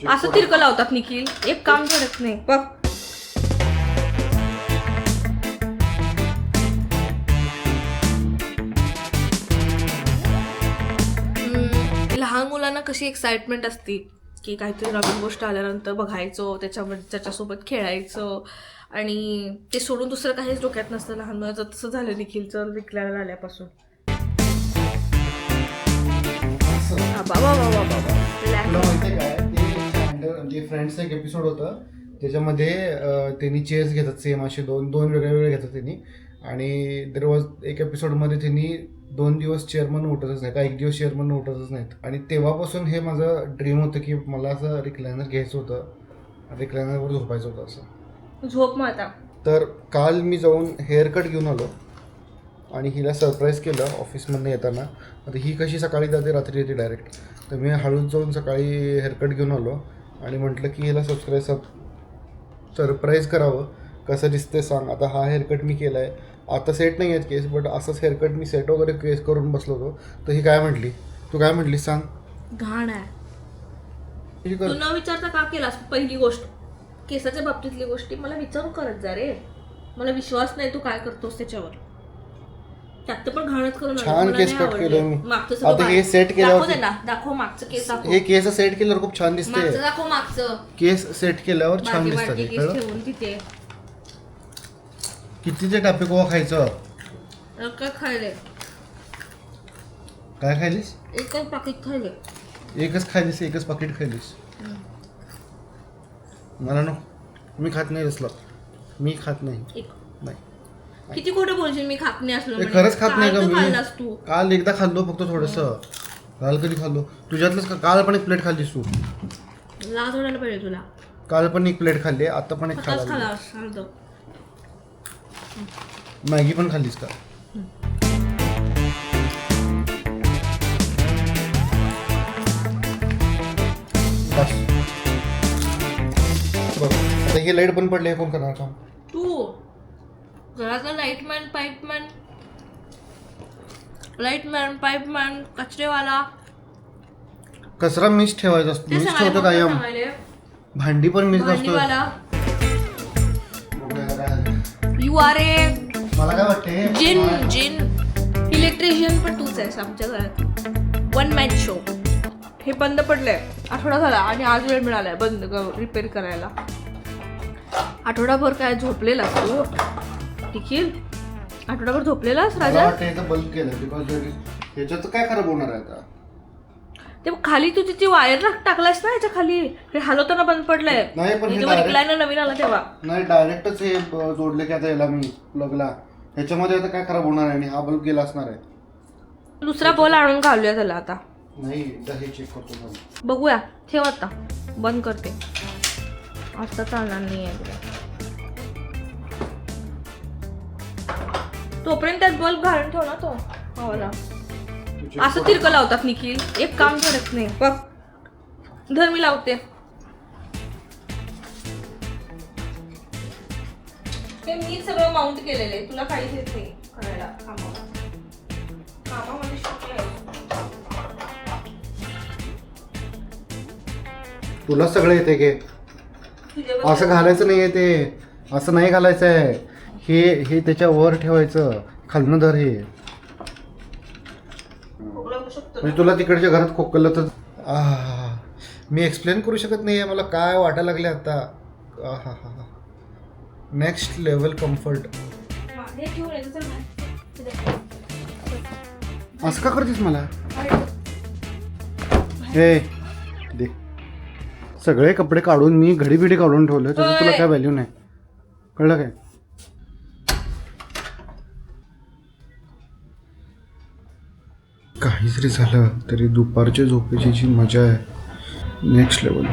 असं तिरकं लावतात निखिल, एक काम करत नाही बघ. लहान मुलांना कशी एक्साइटमेंट असते की काहीतरी नवीन गोष्ट आल्यानंतर बघायचो, त्याच्यासोबत खेळायचं आणि ते सोडून दुसरं काहीच डोक्यात नसतं लहान मुलाचं. तसं झालं निखिलचं विकल्याला आल्यापासून. तुला माहिती काय ते फ्रेंड्सचं एक एपिसोड होतं त्याच्यामध्ये त्यांनी चेअर्स घेतात सेम असे दोन वेगळे घेतात त्यांनी. आणि देर वॉज एक एपिसोडमध्ये त्यांनी 2 दिवस चेअरमन उठतच नाहीत, 1 दिवस चेअरमन उठतच नाहीत. आणि तेव्हापासून हे माझं ड्रीम होतं की मला असं रिक्लायनर घ्यायचं होतं, रिक्लायनरवर झोपायचं होतं असं. झोप मग आता. तर काल मी जाऊन हेअरकट घेऊन आलो आणि हिला सरप्राईज केलं ऑफिसमधनं येताना. आता ही कशी सकाळी जाते रात्री येते डायरेक्ट, तर मी हळूच जाऊन सकाळी हेअरकट घेऊन आलो आणि म्हटलं की हिला सरप्राईज करावं. कसं दिसते सांग. आता हा हेअरकट मी केला आहे, आता सेट नाही आहेत केस, बट असंच हेअरकट मी सेट वगैरे केस करून बसलो होतो. तर ही काय म्हटली, तू काय म्हटलीस सांग. घाण आहे. तू न विचारता का केलास? पहिली गोष्ट केसाच्या बाबतीतली गोष्टी मला विचारून करत जा रे. मला विश्वास नाही तू काय करतोस त्याच्यावर. त्यात पण घाणच करून छान केस कट केलं मी. आता हे सेट केल्यावर दाखव मागचं केस दाखव. हे केस सेट केल्यावर खूप छान दिसते. मागचं दाखव, मागचं केस सेट केल्यावर छान दिसतात. ठेवून तिथे किती ते टापिकोवा खायचं. काय खायले? काय खायलीस? एकच पाकिट खायले. एकच खायलीस? एकच पाकिट खायलीस? मला नको, मी खात नाही असलं. मी खात नाही. किती खोटं बोलशील मी खात नाही असलो? खरंच खात नाही का मी? खाल्लास तू? काल एकदा खाल्लो फक्त थोडंसं. काल कधी खाल्लो? तुझ्यातलंच का? काल पण एक प्लेट खाल्लीस तू. लाज वाटायला पाहिजे तुला. काल पण एक प्लेट खाल्ली, आता पण एक खाल्ला. मॅगी पण खाल्लीस का? बस बघ आता हे लाईट बंद पडले, कोण करणार काम? तू घरातला लाईटमॅन पाईपमॅन कचरेवाला. कचरा मीच ठेवायचा असतो, मीच ठेवतो कायम. भांडी पण मीच असतो. यू आर ए मला काय वाटते जिन इलेक्ट्रिशियन पण तूच आहेस आमच्या घरात. 1 मॅन शो. हे बंद पडलंय, आठवडा झाला आणि आज वेळ मिळालाय बंद रिपेअर करायला. आठवडाभर काय झोपलेलास तू निखिल? आठवडाभर झोपलेलास राजा? बंद केलं बिकॉज ह्याच्यात काय खराब होणार आहे आता? ते खाली तू तिची वायर टाकलास ना याच्या खाली, हे हलवताना बंद पडलंय. नाही पण रिक्लायनर नवीन आला तेव्हा नाही, डायरेक्टच हे जोडले की आता याला मी प्लगला. ह्याच्यामध्ये आता काय खराब होणार आहे? आणि हा बल्ब गेला असणार आहे. दुसरा बल्ब आणून घालूया त्याला आता. नाही एकदा हे चेक करतो. बघूया, ठेव आता, बंद करते. आता चालणार नाही आहे तोपर्यंत त्यात बल्ब घालून ठेव ना तो हवाला. असं तिरकं लावतात निखिल, एक काम करत नाही बघ. धर मी लावते. ते मी सगळं माउंट केलेलं आहे, तुला काहीच येत नाही करायला. कामामध्ये शक्य आहे. तुला सगळं येते घे. असं घालायचं नाहीये, ते असं नाही घालायचं आहे. हे त्याच्या वर ठेवायचं, खालनं धर. हे म्हणजे तुला तिकडच्या घरात खोकलं तर मी एक्सप्लेन करू शकत नाही आहे. मला काय वाटायला लागले आता. Next level comfort. असं का करतेस मला? हे दे. सगळे कपडे काढून मी घडी बिडी काढून ठेवले, त्याचं तुला काय व्हॅल्यू नाही, कळलं काय? काही जरी झालं तरी दुपारच्या झोपेची जी मजा आहे नेक्स्ट लेवल.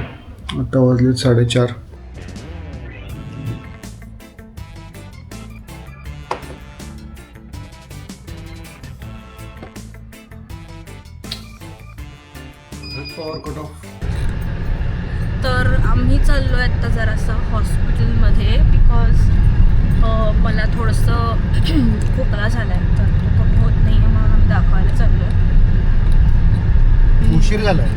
आता वाजले 4:30. तर आम्ही चाललो आहे आता जरासं हॉस्पिटलमध्ये बिकॉज मला थोडंसं खोकला झाला आहे, तर तो कमी होत नाही आहे म्हणून आम्ही दाखवायला चाललो आहे. उशीर झालाय.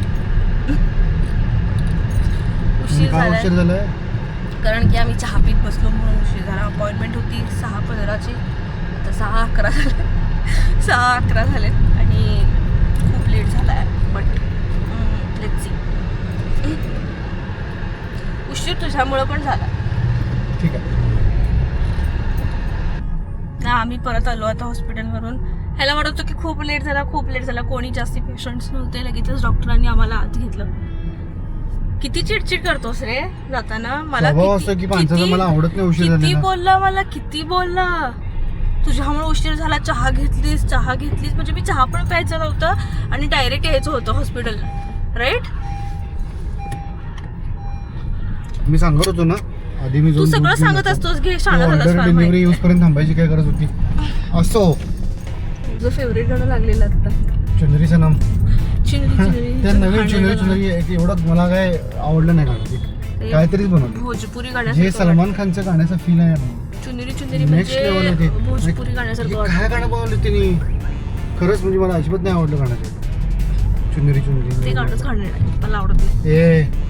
का उशीर झालाय झालाय? कारण की आम्ही चहा पीत बसलो म्हणून उशीर झाला. अपॉइंटमेंट होती 6:15ची, आता 6:11 झाले. 6:11 झाले आणि खूप लेट झाला आहे. But let's see. उशीर तुझ्यामुळं पण झाला ठीक आहे ना. आम्ही परत आलो आता हॉस्पिटलवरून. ह्याला वाटत होतं की खूप लेट झाला. कोणी जास्ती पेशंट्स नव्हते. लगेचच डॉक्टरांनी आम्हाला आत घेतलं. किती चिडचिड करतोस रे जाताना. मला स्वभाव असं की माणसाचं मला आवडत नाही उशीर किती झालेला. बोलला मला, किती बोलला. तुझ्यामुळे उशीर झाला, चहा घेतलीस म्हणजे मी चहा पण प्यायचं नव्हतं आणि डायरेक्ट यायचं होतं हॉस्पिटलला, राईट? मी सांगत होतो ना आधी, मी तू सगळं सांगत असतोस. घे शाळा झालास फार डिलिव्हरी माहिती. यूज पर्यंत थांबायची काय गरज होती? असो तुझं फेवरेट गाणं लागलेलं आता, चुनरी सनम. चिनरी त्या नवीन चुनरी एवढं मला काय आवडलं नाही गाणं ते. काहीतरीच बनवलं भोजपुरी जे गाण्यासारखं सलमान खानच्या गाण्याचा फील आहे चुनरी नेक्स्ट लेवल म्हणजे होते. भोजपुरी गाण्यासारखं वाटतं. काय गाणं बनवलं त्यांनी खरंच, म्हणजे मला अजिबात नाही आवडलं गाणं ते. चुनरी ते गाणंच गाणं नाही, मला आवडत नाही.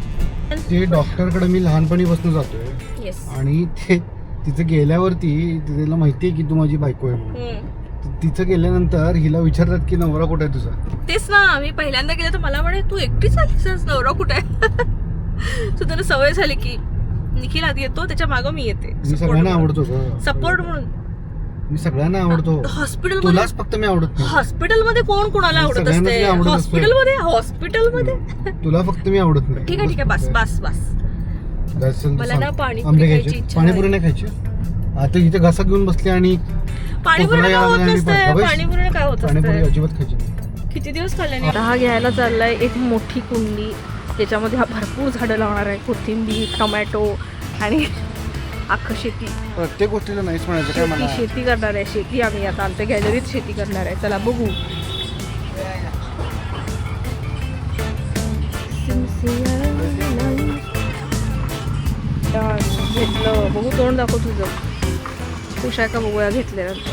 ते डॉक्टरकडे मी लहानपणीपासून जातोय येस. आणि ते तिथे गेल्यावरती तिला माहिती आहे की तू माझी बायको आहे म्हणून. तिथं गेल्यानंतर हिला विचारतात की नवरा कुठे आहे तुझा. तेच ना, मी पहिल्यांदा गेले तर मला म्हणे तू एकटीच आलीस, नवरा कुठे आहे? तू त्याला सवय झाली की निखिल आधी येतो, त्याच्या मागं मी येते. मी सगळ्यांना आवडतो ग. सपोर्ट म्हणून. मी सगळ्यांना आवडतो. हॉस्पिटल तुलाच फक्त मी आवडत नाही. हॉस्पिटलमध्ये कोण कोणाला आवडत सगळ्यांनाच असते? मी आवडत असतो. हॉस्पिटलमध्ये तुला फक्त मी आवडत नाही. ठीक आहे बस बस बस. That's all. मला ना पाणीपुरी आंबे खायची घ्यायचे, इच्छा पाणीपुरी नाही खायची. आता इथे घसा घेऊन बसले आणि पाणीपुरी काय होत आणि नसते. पाणीपुरी काय होत पाणीपुरी असते. अजिबात खायची नाही. किती दिवस खाल्ले नाही. हा घ्यायला चाललाय एक मोठी कुंडी, त्याच्यामध्ये हा भरपूर झाडं लावणार आहे. कोथिंबीर, टोमॅटो आणि अख्खं शेती. प्रत्येक गोष्टीला नाहीच म्हणायचं काय मला. शेती करणार आहे. शेती आम्ही आता आमच्या गॅलरीत शेती करणार आहे. चला बघू. घेतलं, बघू तोंड दाखव तुझं. खुश आहे का बघूया घेतल्यानंतर.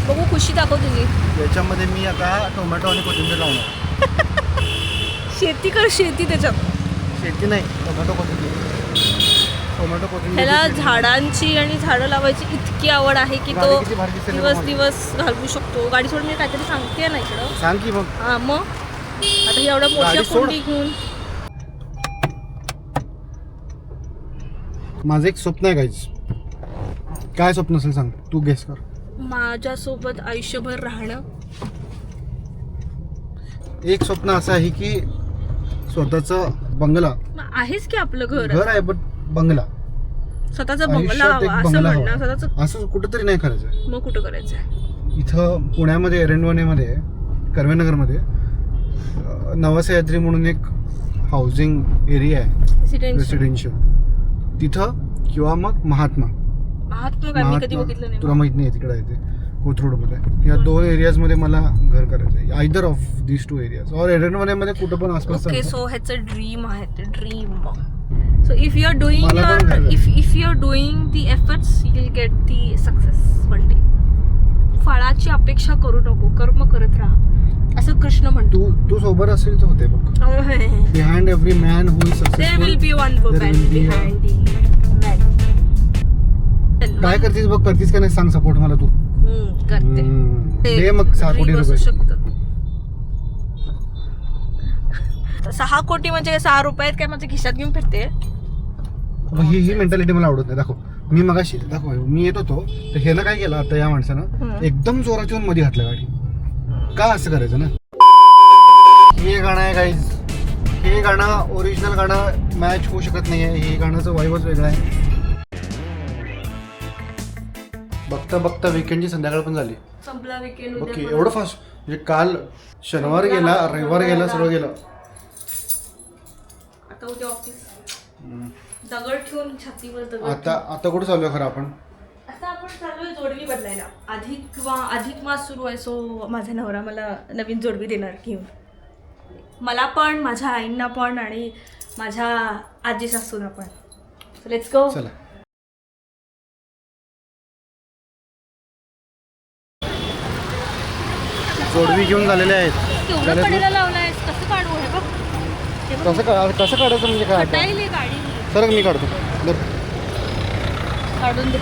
बघू खुशी दाखव तुझी. याच्यामध्ये मी आता टोमॅटो आणि कोथिंबीर लावणार. शेती कर, शेती त्याच्यात. शेती नाही, टोमॅटो कोथिंबीर. ह्याला झाडांची आणि झाडं लावायची इतकी आवड आहे की तो किती भारी दिसते रे दिवस बाबा. दिवस घालवू शकतो. गाडी सोडून मी काहीतरी सांगते ना इकडं. सांग की मग. हा मग आता ही एवढ्या मोठ्या गाडी सोड. कोंडी घेऊन. माझं एक स्वप्न आहे गाईज. काय स्वप्न असेल सांग, तू गेस कर. माझ्यासोबत आयुष्यभर राहणं. एक स्वप्न असं आहे की स्वतःचं बंगला. आहेच की आपलं घर. घर आहे बट बंगला. स्वतःचा बंगला आयुष्यात एक हवा असं बंगला म्हणणं. हवा. स्वतःच. असं कुठंतरी नाही करायचं. मग कुठं करायचं? इथं पुण्यामध्ये एरंडवणेमध्ये कर्वेनगरमध्ये नवसह्याद्री म्हणून एक हाऊसिंग एरिया आहे रेसिडेन्शियल. तिथं किंवा मग महात्मा काय मी कधी बघितलं नाही. तुला माहित नाही तिकडे आहे ते कोथरूडमध्ये. या दोन एरियाजमध्ये मला घर करायचं आहे. Either of this two areas or एरंडवणेमध्ये कुठं पण आसपास. ओके, सो ह्याचं ड्रीम आहे ते dream. So if you are doing मला पण your करायचं. if you are doing the efforts you'll get the success one day. फळाची अपेक्षा करू नको, कर्म करत राहा असं कृष्ण म्हणतो. तू सोबत असेल तर होते बघ. Behind every man who is There successful will be one woman behind the man. काय करतेस बघ, करतीस का नाही सांग. सपोर्ट मला तू. करते. दे मग 6 कोटी Dream असू रुपये. शकतं. 6 कोटी म्हणजे 6 रुपयात काय माझ्या खिशात घेऊन फिरते. मग ही मेंटॅलिटी मला आवडत नाही. दाखव, मी मगाशी दाखव, मी येत होतो तर ह्यानं काय केलं आता या माणसानं एकदम जोरात येऊन मध्ये घातलं गाडी. का असं करायचं ना. हे गाणं आहे गाईज. हे गाणं ओरिजिनल गाणं मॅच होऊ शकत नाही आहे. हे गाण्याचं वाईवच वेगळं आहे. बघता बघता वीकेंडची संध्याकाळ पण झाली. संपला वीकेंड. ओके, एवढं फास्ट. म्हणजे काल शनिवार गेला, रविवार गेला, सगळं गेलं. आता उद्या ऑफिस. दगड ठेवून छातीवर दगड. आता कुठं चालू आहे खरं आपण? आता आपण चाललोय जोडवी बदलायला. अधिक मास सुरू आहे. सो माझा नवरा मला नवीन जोडवी देणार घेऊन. मला पण, माझ्या आईंना पण आणि माझ्या आजी सासूंना पण. So let's go. चला. जोडवी घेऊन झालेले आहेत. केवढं कडेला लावलायस, कसं काढू हे बघ. कसं काढायचं म्हणजे काय आता? कटायले गाडी सर मी काढतो बरं. काढून दे.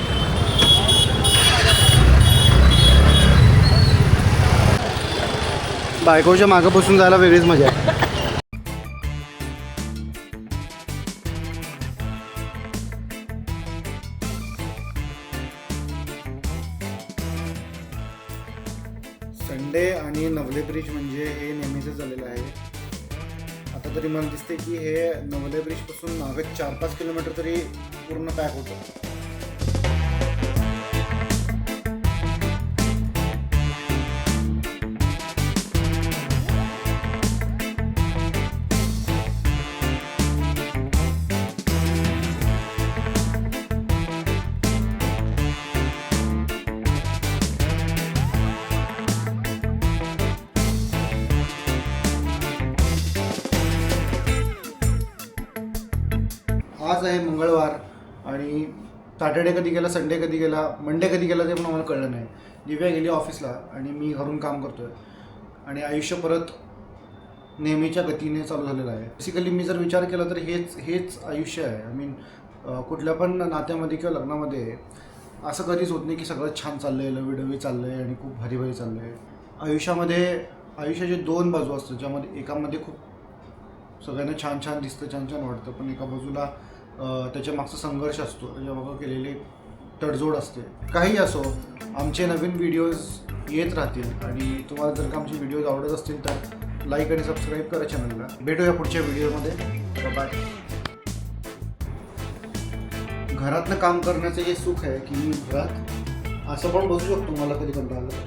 बायकोच्या मागं बसून जायला वेगळीच मजा आहे. संडे आणि नवले ब्रिज म्हणजे हे नेहमीच झालेलं आहे. आता तरी मला दिसते की हे नवले ब्रिज पासून मागे 4-5 किलोमीटर तरी पूर्ण पॅक होतं. आज आहे मंगळवार आणि सॅटर्डे कधी गेला, संडे कधी गेला, मंडे कधी गेला ते पण आम्हाला कळलं नाही. दिव्या गेली ऑफिसला आणि मी घरून काम करतो आहे आणि आयुष्य परत नेहमीच्या गतीने चालू झालेलं आहे. बेसिकली मी जर विचार केला तर हेच आयुष्य आहे. आय मीन कुठल्या पण नात्यामध्ये किंवा लग्नामध्ये असं कधीच होत नाही की सगळं छान चाललं आहे, लवीडवी चाललं आहे आणि खूप भारी भारी चाललं आहे. आयुष्याचे 2 बाजू असतात, ज्यामध्ये एकामध्ये खूप सगळ्यांना छान छान दिसतं, छान छान वाटतं, पण एका बाजूला त्याच्या मागचा संघर्ष असतो, त्याच्या मागं केलेली तडजोड असते. काही असो, आमचे नवीन व्हिडिओज येत राहतील आणि तुम्हाला जर का आमचे व्हिडिओज आवडत असतील तर लाईक आणि सबस्क्राईब करा चॅनलला. भेटूया पुढच्या व्हिडिओमध्ये. बाय. घरातनं काम करण्याचं हे सुख आहे की घरात असं पण बसू शकतो मला कधी कंटाळा आला.